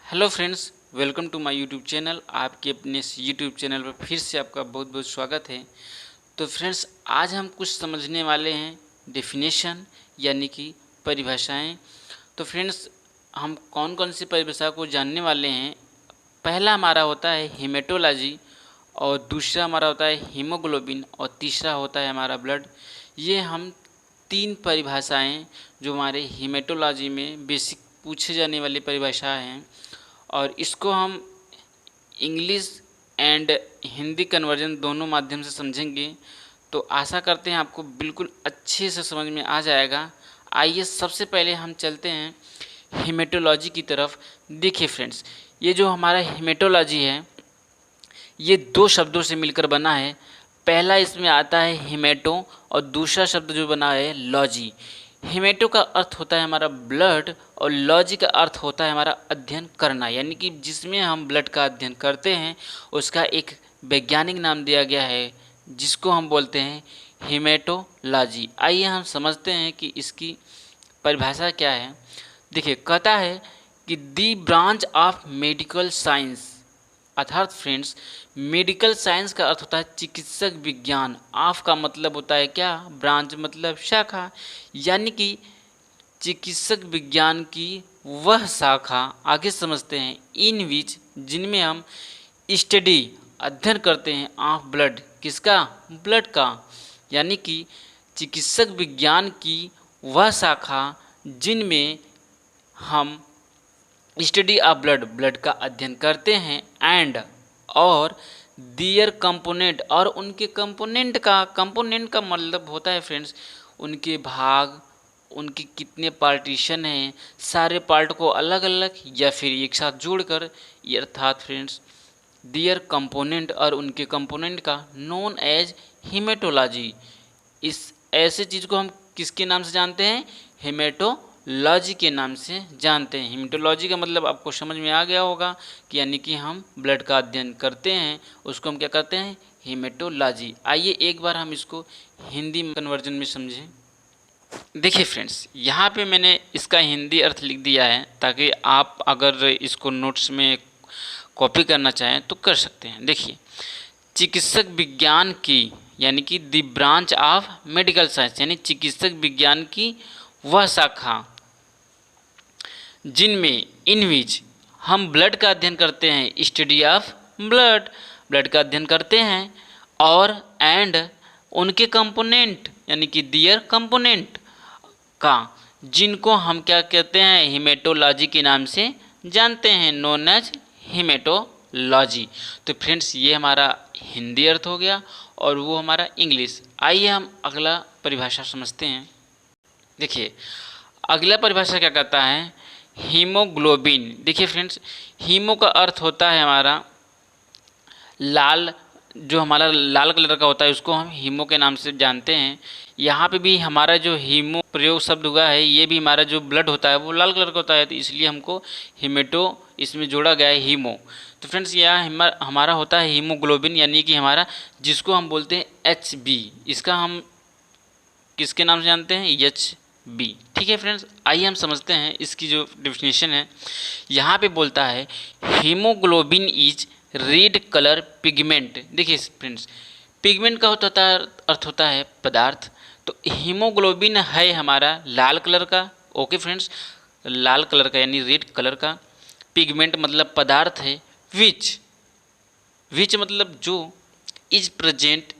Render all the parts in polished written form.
Hello friends, welcome to my YouTube channel. आपके अपने YouTube channel पर फिर से आपका बहुत बहुत स्वागत है। तो फ्रेंड्स, आज हम कुछ समझने वाले हैं डेफिनेशन यानी कि परिभाषाएं। तो फ्रेंड्स, हम कौन कौन सी परिभाषा को जानने वाले हैं। पहला हमारा होता है हेमेटोलॉजी, और दूसरा हमारा होता है हीमोग्लोबिन, और तीसरा होता है हमारा ब्लड। ये हम तीन परिभाषाएं जो हमारे हीमेटोलॉजी में बेसिक पूछे जाने वाली परिभाषाएं हैं, और इसको हम इंग्लिश एंड हिंदी कन्वर्जन दोनों माध्यम से समझेंगे। तो आशा करते हैं आपको बिल्कुल अच्छे से समझ में आ जाएगा। आइए सबसे पहले हम चलते हैं हेमेटोलॉजी की तरफ। देखिए फ्रेंड्स, ये जो हमारा हेमेटोलॉजी है ये दो शब्दों से मिलकर बना है। पहला इसमें आता है हेमेटो, और दूसरा शब्द जो बना है लॉजी। हेमेटो का अर्थ होता है हमारा ब्लड, और लॉजी का अर्थ होता है हमारा अध्ययन करना, यानी कि जिसमें हम ब्लड का अध्ययन करते हैं उसका एक वैज्ञानिक नाम दिया गया है जिसको हम बोलते हैं हेमेटोलॉजी। आइए हम समझते हैं कि इसकी परिभाषा क्या है। देखिए, कहता है कि दी ब्रांच ऑफ मेडिकल साइंस, अर्थात फ्रेंड्स मेडिकल साइंस का अर्थ होता है चिकित्सक विज्ञान। ऑफ का मतलब होता है क्या? ब्रांच मतलब शाखा, यानी कि चिकित्सक विज्ञान की वह शाखा। आगे समझते हैं इन विच, जिनमें हम स्टडी अध्ययन करते हैं ऑफ ब्लड, किसका? ब्लड का। यानी कि चिकित्सक विज्ञान की वह शाखा जिनमें हम स्टडी ऑफ ब्लड, ब्लड का अध्ययन करते हैं, एंड और दियर कंपोनेंट, और उनके कंपोनेंट का मतलब होता है फ्रेंड्स उनके भाग, उनके कितने पार्टीशन हैं, सारे पार्ट को अलग अलग या फिर एक साथ जोड़कर, अर्थात फ्रेंड्स दियर कंपोनेंट और उनके कंपोनेंट का नोन एज हेमेटोलॉजी। इस ऐसे चीज़ को हम किसके नाम से जानते हैं? हेमेटोलॉजी के नाम से जानते हैं। हेमेटोलॉजी का मतलब आपको समझ में आ गया होगा कि यानी कि हम ब्लड का अध्ययन करते हैं, उसको हम क्या करते हैं? हेमेटोलॉजी। आइए एक बार हम इसको हिंदी कन्वर्जन में समझें। देखिए फ्रेंड्स, यहाँ पे मैंने इसका हिंदी अर्थ लिख दिया है ताकि आप अगर इसको नोट्स में कॉपी करना चाहें तो कर सकते हैं। देखिए, चिकित्सक विज्ञान की, यानी कि the branch of medical science, यानी चिकित्सक विज्ञान की वह शाखा जिनमें इन विच हम ब्लड का अध्ययन करते हैं, स्टडी ऑफ ब्लड, ब्लड का अध्ययन करते हैं, और एंड उनके कंपोनेंट, यानी कि दियर कंपोनेंट का, जिनको हम क्या कहते हैं? हेमेटोलॉजी के नाम से जानते हैं, नोन एज हेमेटोलॉजी। तो फ्रेंड्स, ये हमारा हिंदी अर्थ हो गया और वो हमारा इंग्लिश। आइए हम अगला परिभाषा समझते हैं। देखिए, अगला परिभाषा क्या कहता है? हीमोग्लोबिन। देखिए फ्रेंड्स, हीमो का अर्थ होता है हमारा लाल, जो हमारा लाल कलर का होता है उसको हम हीमो के नाम से जानते हैं। यहाँ पे भी हमारा जो हीमो प्रयोग शब्द हुआ है, ये भी हमारा जो ब्लड होता है वो लाल कलर का होता है, तो इसलिए हमको हेमेटो इसमें जोड़ा गया है, हीमो। तो फ्रेंड्स, यहाँ हमारा होता है हीमोग्लोबिन, यानी कि हमारा जिसको हम बोलते हैं HB, इसका हम किसके नाम से जानते हैं? HB। ठीक है फ्रेंड्स, आइए हम समझते हैं इसकी जो डेफिनेशन है। यहाँ पे बोलता है haemoglobin is red colour pigment. देखिए फ्रेंड्स, पिगमेंट का अर्थ होता है पदार्थ, तो हीमोग्लोबिन है हमारा लाल कलर का। ओके फ्रेंड्स, लाल कलर का यानी रेड कलर का। पिगमेंट मतलब पदार्थ है। विच मतलब जो, is present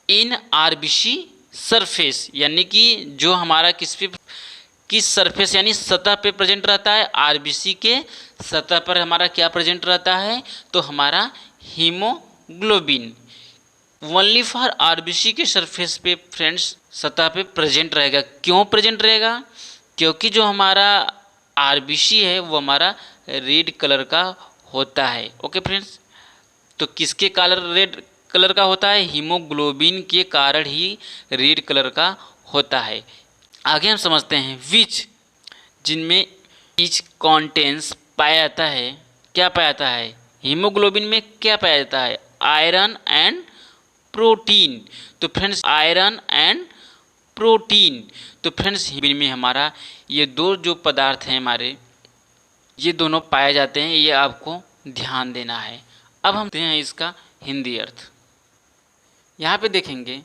in RBC surface, यानी कि जो हमारा किस सरफेस यानी सतह पे प्रेजेंट रहता है। RBC के सतह पर हमारा क्या प्रेजेंट रहता है? तो हमारा हीमोग्लोबिन ओनली फॉर RBC के सरफेस पे फ्रेंड्स सतह पे प्रेजेंट रहेगा। क्यों प्रेजेंट रहेगा? क्योंकि जो हमारा RBC है वो हमारा रेड कलर का होता है। ओके फ्रेंड्स, तो किसके कारण रेड कलर का होता है? हीमोग्लोबिन के कारण ही रेड कलर का होता है। आगे हम समझते हैं विच, जिनमें इच कॉन्टेंस पाया जाता है। क्या पाया जाता है? हीमोग्लोबिन में क्या पाया जाता है? Iron and protein. तो फ्रेंड्स, आयरन एंड प्रोटीन। तो फ्रेंड्स, हीमोग्लोबिन में हमारा ये दो जो पदार्थ हैं हमारे, ये दोनों पाए जाते हैं, ये आपको ध्यान देना है। अब हम देखते हैं इसका हिंदी अर्थ। यहाँ पे देखेंगे,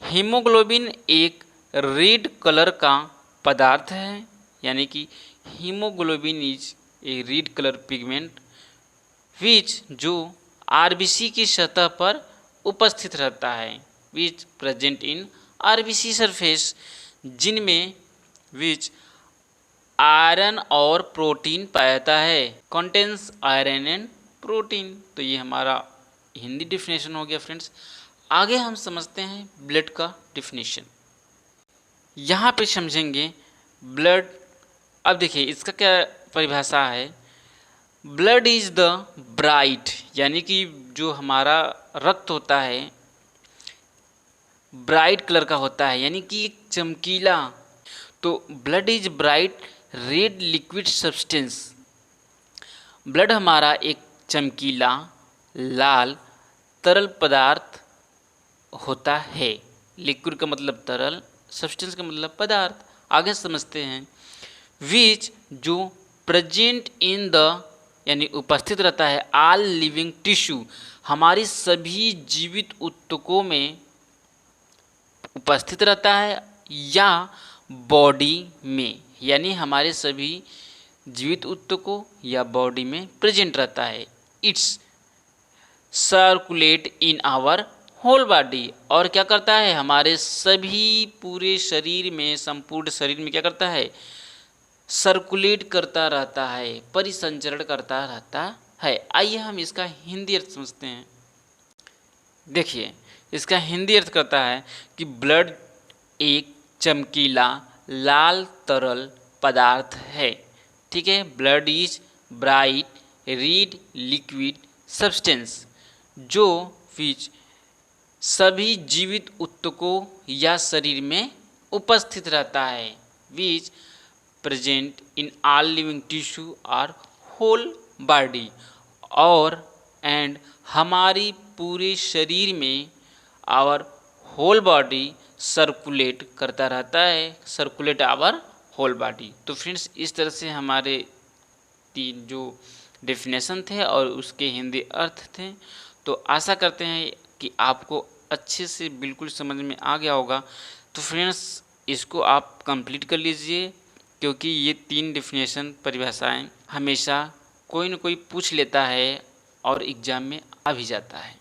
हीमोग्लोबिन एक रेड कलर का पदार्थ है, यानी कि haemoglobin is a red colour pigment which जो आरबीसी की सतह पर उपस्थित रहता है, विच प्रेजेंट इन आरबीसी सरफेस, जिनमें विच आयरन और प्रोटीन पाया जाता है, कंटेंस आयरन एंड प्रोटीन। तो ये हमारा हिंदी डिफिनेशन हो गया फ्रेंड्स। आगे हम समझते हैं ब्लड का डिफिनेशन। यहाँ पे समझेंगे ब्लड। अब देखिए इसका क्या परिभाषा है। ब्लड इज द ब्राइट, यानी कि जो हमारा रक्त होता है ब्राइट कलर का होता है, यानी कि एक चमकीला। तो blood is bright red liquid substance. Blood हमारा एक चमकीला लाल तरल पदार्थ होता है। लिक्विड का मतलब तरल, सब्सटेंस का मतलब पदार्थ। आगे समझते हैं। विच जो प्रेजेंट इन द, यानी उपस्थित रहता है, ऑल लिविंग टिश्यू, हमारी सभी जीवित ऊतकों में उपस्थित रहता है, या बॉडी में, यानी हमारे सभी जीवित ऊतकों या बॉडी में प्रेजेंट रहता है। It's circulate in our whole body, और क्या करता है, हमारे सभी पूरे शरीर में, संपूर्ण शरीर में क्या करता है, सर्कुलेट करता रहता है, परिसंचरण करता रहता है। आइए हम इसका हिंदी अर्थ समझते हैं। देखिए इसका हिंदी अर्थ करता है कि ब्लड एक चमकीला लाल तरल पदार्थ है। ठीक है, blood is bright red liquid substance जो विच सभी जीवित ऊतकों या शरीर में उपस्थित रहता है, विच present in all living tissue और होल बॉडी, और एंड हमारी पूरे शरीर में आवर होल बॉडी सर्कुलेट करता रहता है, सर्कुलेट आवर होल बॉडी। तो फ्रेंड्स इस तरह से हमारे तीन जो डेफिनेशन थे और उसके हिंदी अर्थ थे। तो आशा करते हैं कि आपको अच्छे से बिल्कुल समझ में आ गया होगा। तो फ्रेंड्स इसको आप कंप्लीट कर लीजिए, क्योंकि ये तीन डेफिनेशन परिभाषाएं हमेशा कोई न कोई पूछ लेता है और एग्ज़ाम में आ भी जाता है।